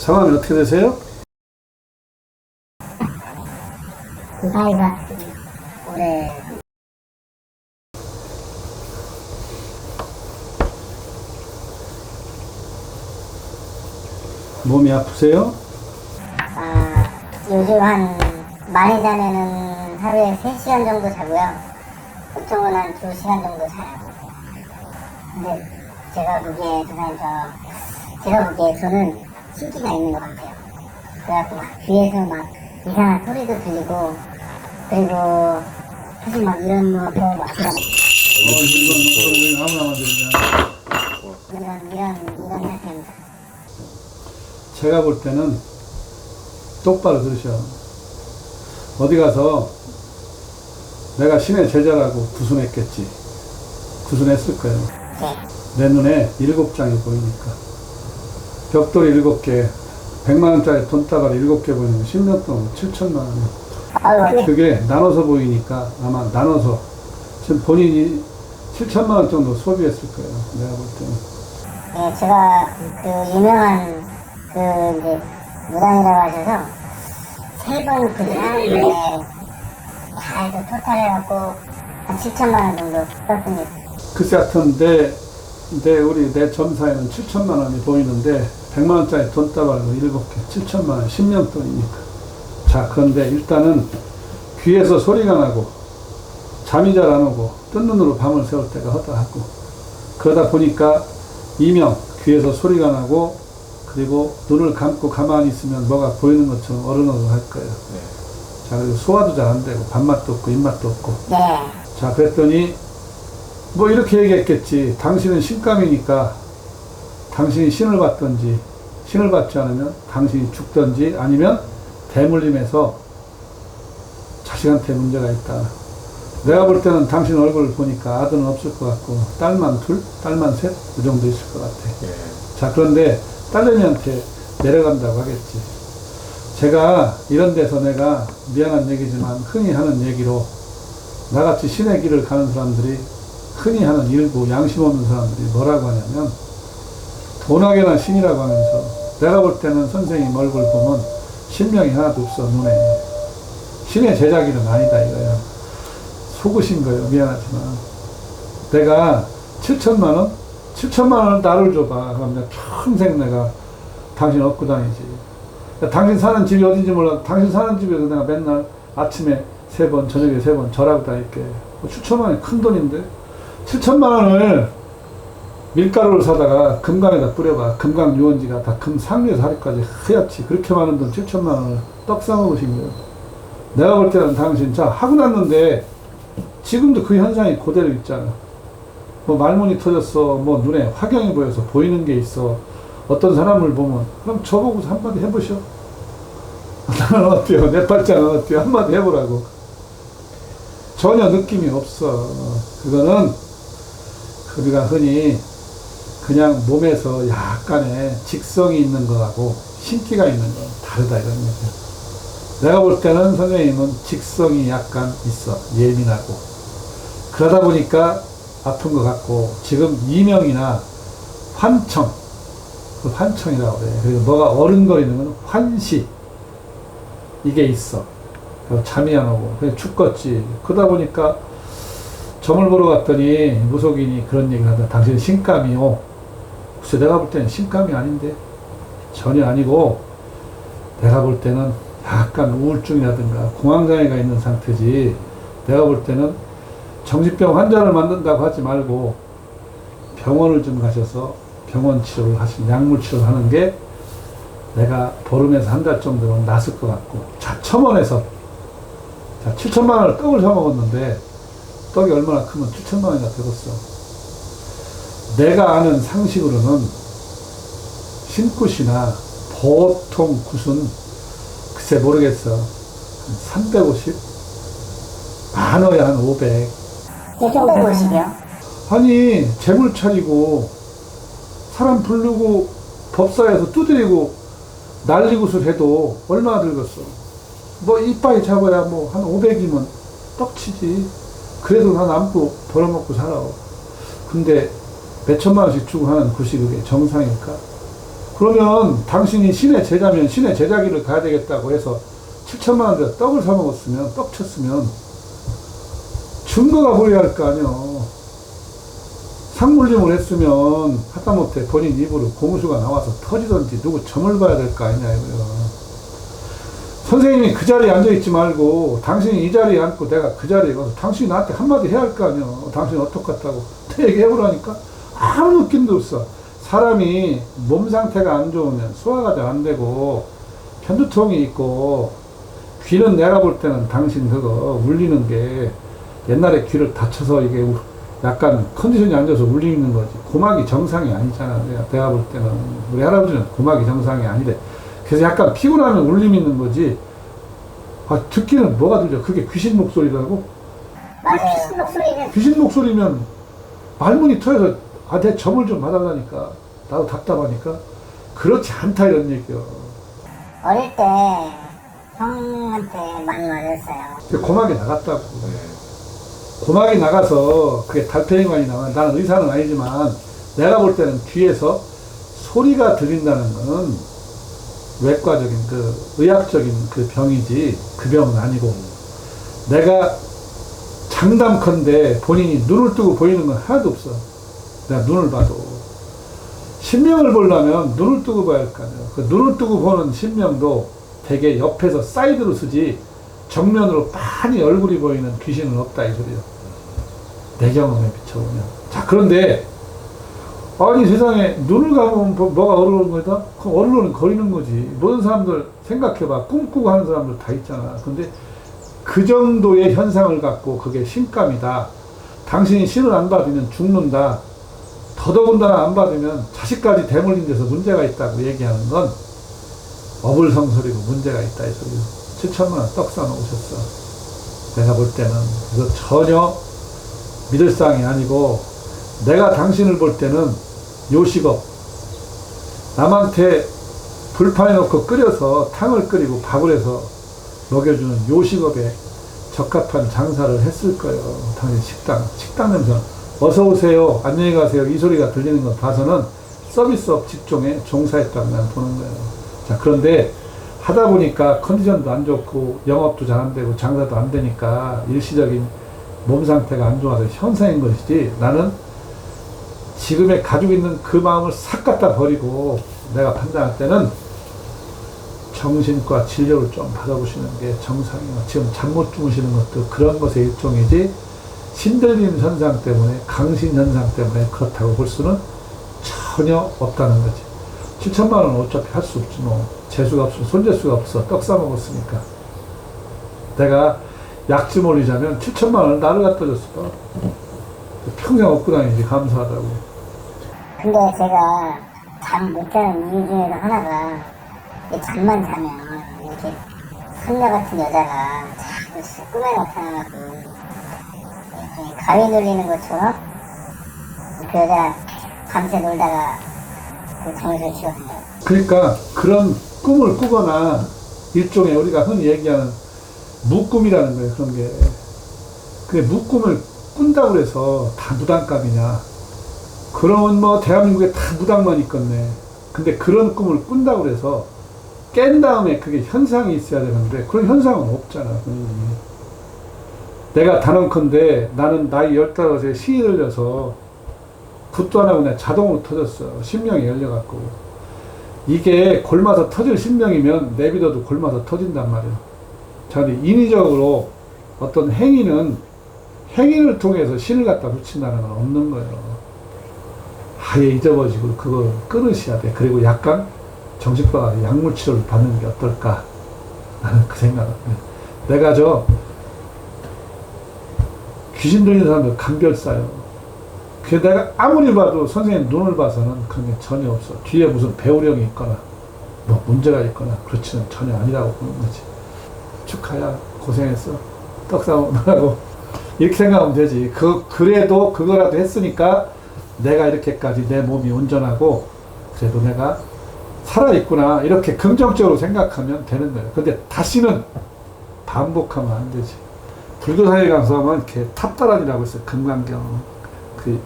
성함이 어떻게 되세요? 나이가 올해 몸이 아프세요? 요즘 많이 자면은 하루에 3시간 정도 자고요. 보통은 한 2시간 정도 자요. 근데 제가 보기에 저는 신기가 있는 것 같아요. 그래갖고 막 귀에서 막 이상한 소리도 들리고, 그리고 사실 막 이런 거 막 이건 아무나 만들냐. 이런 상태입니다. 제가 볼 때는 똑바로 들으셔. 어디 가서 내가 신의 제자라고 구순했겠지. 구순했을 거예요. 네. 내 눈에 7장이 보이니까. 벽돌 7개, 100만원짜리 돈다발이 7개 보이는 거 10년 동안 7천만원이야. 그게 나눠서 보이니까 아마 나눠서 지금 본인이 7천만원 정도 소비했을 거예요. 내가 볼 때는. 네, 제가 그 유명한 이제 무당이라고 하셔서 3번 그냥 다 해서 토탈 해갖고 한 7천만 원 정도 썼습니다. 글쎄 하여튼 내 점사에는 7천만 원이 보이는데 100만 원짜리 돈다발로 7개 7천만 원 10년 돈이니까. 자, 그런데 일단은 귀에서 소리가 나고 잠이 잘 안 오고 뜬 눈으로 밤을 새울 때가 허다하고, 그러다 보니까 이명 귀에서 소리가 나고, 그리고 눈을 감고 가만히 있으면 뭐가 보이는 것처럼 어른어른할 거예요. 네. 자, 그리고 소화도 잘 안 되고 밥맛도 없고 입맛도 없고. 네. 자, 그랬더니 뭐 이렇게 얘기했겠지. 당신은 신감이니까 당신이 신을 받든지, 신을 받지 않으면 당신이 죽든지, 아니면 대물림에서 자식한테 문제가 있다. 내가 볼 때는 당신 얼굴을 보니까 아들은 없을 것 같고 딸만 둘, 딸만 셋, 그 정도 있을 것 같아. 예. 자, 그런데 딸내미한테 내려간다고 하겠지. 제가 이런 데서 내가 미안한 얘기지만 흔히 하는 얘기로, 나같이 신의 길을 가는 사람들이 흔히 하는 일부 양심 없는 사람들이 뭐라고 하냐면 돈하게나 신이라고 하면서, 내가 볼 때는 선생님 얼굴 보면 신명이 하나도 없어. 눈에 신의 제자기는 아니다 이거야. 속으신 거예요. 미안하지만 내가 7천만 원? 7천만 원을 나를 줘봐. 그럼 내가 평생 내가 당신 업고 다니지. 당신 사는 집이 어딘지 몰라도 당신 사는 집에서 내가 맨날 아침에 3번, 저녁에 3번 절하고 다닐게. 7천만 원이 큰 돈인데 7천만 원을 밀가루를 사다가 금강에다 뿌려봐. 금강 유원지가 다 금 상류에서 하루까지 하얗지. 그렇게 많은 돈 7천만 원을 떡 싸먹으신 거예요. 내가 볼 때는 당신, 자, 하고 났는데 지금도 그 현상이 그대로 있잖아. 뭐 말문이 터졌어, 뭐 눈에 화경이 보여서 보이는 게 있어, 어떤 사람을 보면, 그럼 저보고 한마디 해보셔. 나는 어때요? 내 팔자는 어때요? 한마디 해보라고. 전혀 느낌이 없어. 그거는 우리가 흔히 그냥 몸에서 약간의 직성이 있는 거하고 신기가 있는 건 다르다 이런 얘기야. 내가 볼 때는 선생님은 직성이 약간 있어. 예민하고. 그러다 보니까 아픈 것 같고, 지금 이명이나 환청, 그 환청이라고 그래. 그리고 뭐가 어른거리는 건 환시, 이게 있어. 잠이 안 오고 그냥 죽겠지. 그러다 보니까 점을 보러 갔더니 무속인이 그런 얘기를 하더라. 당신은 신감이요. 글쎄 내가 볼 때는 신감이 아닌데, 전혀 아니고 내가 볼 때는 약간 우울증이라든가 공황장애가 있는 상태지. 내가 볼 때는 정신병 환자를 만든다고 하지 말고 병원을 좀 가셔서 병원 치료를 하시면, 약물 치료를 하는 게 내가 보름에서 한 달 정도는 낫을 것 같고. 자, 첨원에서, 자, 7천만 원을 떡을 사먹었는데 떡이 얼마나 크면 7천만 원이나 되겠어. 내가 아는 상식으로는 신굿이나 보통 굿은 글쎄 모르겠어. 한 350? 많아야 한 500. 350이요? 아니, 재물 차리고 사람 부르고 법사에서 두드리고 난리굿을 해도 얼마나 들겠어. 뭐 이빠이 잡아야 뭐 한 500이면 떡치지. 그래도 난 안고 벌어먹고 살아. 근데 몇 천만 원씩 주고 하는 굿이 그게 정상일까? 그러면 당신이 신의 제자면 신의 제자기를 가야 되겠다고 해서 7천만 원 들여 떡을 사 먹었으면, 떡 쳤으면 증거가 보여야 할 거 아니요. 상물림을 했으면 하다못해 본인 입으로 공수가 나와서 터지든지 누구 점을 봐야 될 거 아니냐 이거요. 선생님이 그 자리에 앉아있지 말고 당신이 이 자리에 앉고 내가 그 자리에 가서 당신이 나한테 한마디 해야 할 거 아니요. 당신이 어떡하다고 얘기해보라니까 아무 느낌도 없어. 사람이 몸 상태가 안 좋으면 소화가 잘 안 되고 편두통이 있고, 귀는 내가 볼 때는 당신 그거 울리는 게 옛날에 귀를 다쳐서 이게 약간 컨디션이 안 좋아서 울리는 거지. 고막이 정상이 아니잖아. 내가 볼 때는. 우리 할아버지는 고막이 정상이 아니래. 그래서 약간 피곤하면 울림이 있는 거지. 아, 듣기는 뭐가 들려? 그게 귀신 목소리라고? 귀신 목소리는 귀신 목소리면 말문이 터여서 내 점을 좀 받아가니까 나도 답답하니까 그렇지 않다 이런 얘기요. 어릴 때 형한테 많이 맞았어요. 고막이 나갔다고. 고막이 나가서 그게 달팽이관이 나와. 나는 의사는 아니지만 내가 볼 때는 귀에서 소리가 들린다는 거는 외과적인 그 의학적인 그 병이지 그 병은 아니고, 내가 장담컨대 본인이 눈을 뜨고 보이는 건 하나도 없어. 내가 눈을 봐도 신명을 보려면 눈을 뜨고 봐야 할 거 아니야. 그 눈을 뜨고 보는 신명도 되게 옆에서 사이드로 쓰지 정면으로 빤히 얼굴이 보이는 귀신은 없다 이 소리야. 내 경험에 비춰보면. 자, 그런데 아니 세상에 눈을 감으면 뭐가 어려운 거다? 그럼 어르르는 거리는 거지. 모든 사람들 생각해봐. 꿈꾸고 하는 사람들 다 있잖아. 근데 그 정도의 현상을 갖고 그게 신감이다. 당신이 신을 안 받으면 죽는다. 더더군다나 안 받으면 자식까지 대물린 데서 문제가 있다고 얘기하는 건 어불성설이고 문제가 있다 이 소리요. 7천만 원 떡 사놓으셨어. 내가 볼 때는 그래서 전혀 믿을 상이 아니고, 내가 당신을 볼 때는 요식업, 남한테 불판에 놓고 끓여서 탕을 끓이고 밥을 해서 먹여주는 요식업에 적합한 장사를 했을 거예요. 당연히 식당 냄새. 어서 오세요, 안녕히 가세요 이 소리가 들리는 것 봐서는 서비스업 직종에 종사했다고 난 보는 거예요. 자, 그런데 하다 보니까 컨디션도 안 좋고 영업도 잘 안 되고 장사도 안 되니까 일시적인 몸 상태가 안 좋아서 현상인 것이지, 나는 지금에 가지고 있는 그 마음을 싹 갖다 버리고 내가 판단할 때는 정신과 진료를 좀 받아보시는 게 정상이에요. 지금 잠 못 주무시는 것도 그런 것의 일종이지, 신들림 현상 때문에, 강신 현상 때문에 그렇다고 볼 수는 전혀 없다는 거지. 7천만 원은 어차피 할 수 없지 뭐. 재수가 없어, 손재수가 없어. 떡 사 먹었으니까. 내가 약 좀 올리자면 7천만 원을 나를 갖다 줬을 거. 평생 얻고 다니지, 감사하다고. 근데 제가 잠 못 자는 이유 중에도 하나가, 이 잠만 자면 이렇게 선녀 같은 여자가 자꾸 꿈에 나타나고 이렇게 가위 눌리는 것처럼 그 여자 밤새 놀다가 그 정신을 치거든요. 그러니까 그런 꿈을 꾸거나 일종의 우리가 흔히 얘기하는 무꿈이라는 거예요. 그런 게. 그게 무꿈을 꾼다고 해서 다 무당감이냐. 그러면 뭐 대한민국에 다 무당만 있겠네. 근데 그런 꿈을 꾼다고 해서 깬 다음에 그게 현상이 있어야 되는데 그런 현상은 없잖아. 내가 단언컨대 나는 나이 15에 신이 들려서 붓도 안 하고 그냥 자동으로 터졌어. 신명이 열려갖고. 이게 골마서 터질 신명이면 내비둬도 골마서 터진단 말이야. 자, 근데 인위적으로 어떤 행인을 통해서 신을 갖다 붙인다는 건 없는 거예요. 아예 잊어버리고 그걸 끊으셔야 돼. 그리고 약간 정신과 약물 치료를 받는 게 어떨까? 나는 그 생각을 해. 내가 귀신 들리는 사람들 감별사요. 그 내가 아무리 봐도 선생님 눈을 봐서는 그런 게 전혀 없어. 뒤에 무슨 배우령이 있거나 뭐 문제가 있거나 그렇지는 전혀 아니라고 보는 거지. 축하야, 고생했어. 떡 사오느라고. 이렇게 생각하면 되지. 그래도 그거라도 했으니까 내가 이렇게까지 내 몸이 온전하고 그래도 내가 살아있구나. 이렇게 긍정적으로 생각하면 되는 거예요. 근데 다시는 반복하면 안 되지. 불교사에 가서 하면 이렇게 탑다란이라고 있어요. 금강경. 그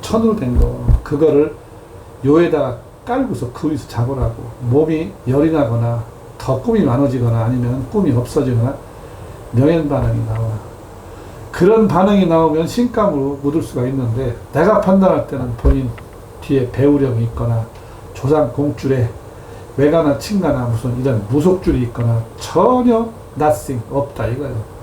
천으로 된 거. 그거를 요에다가 깔고서 그 위에서 자보라고. 몸이 열이 나거나 더 꿈이 많아지거나 아니면 꿈이 없어지거나 명현 반응이 나와. 그런 반응이 나오면 신감으로 묻을 수가 있는데, 내가 판단할 때는 본인 뒤에 배우령이 있거나 조상 공줄에 외가나 친가나 무슨 이런 무속줄이 있거나 전혀 nothing 없다 이거예요.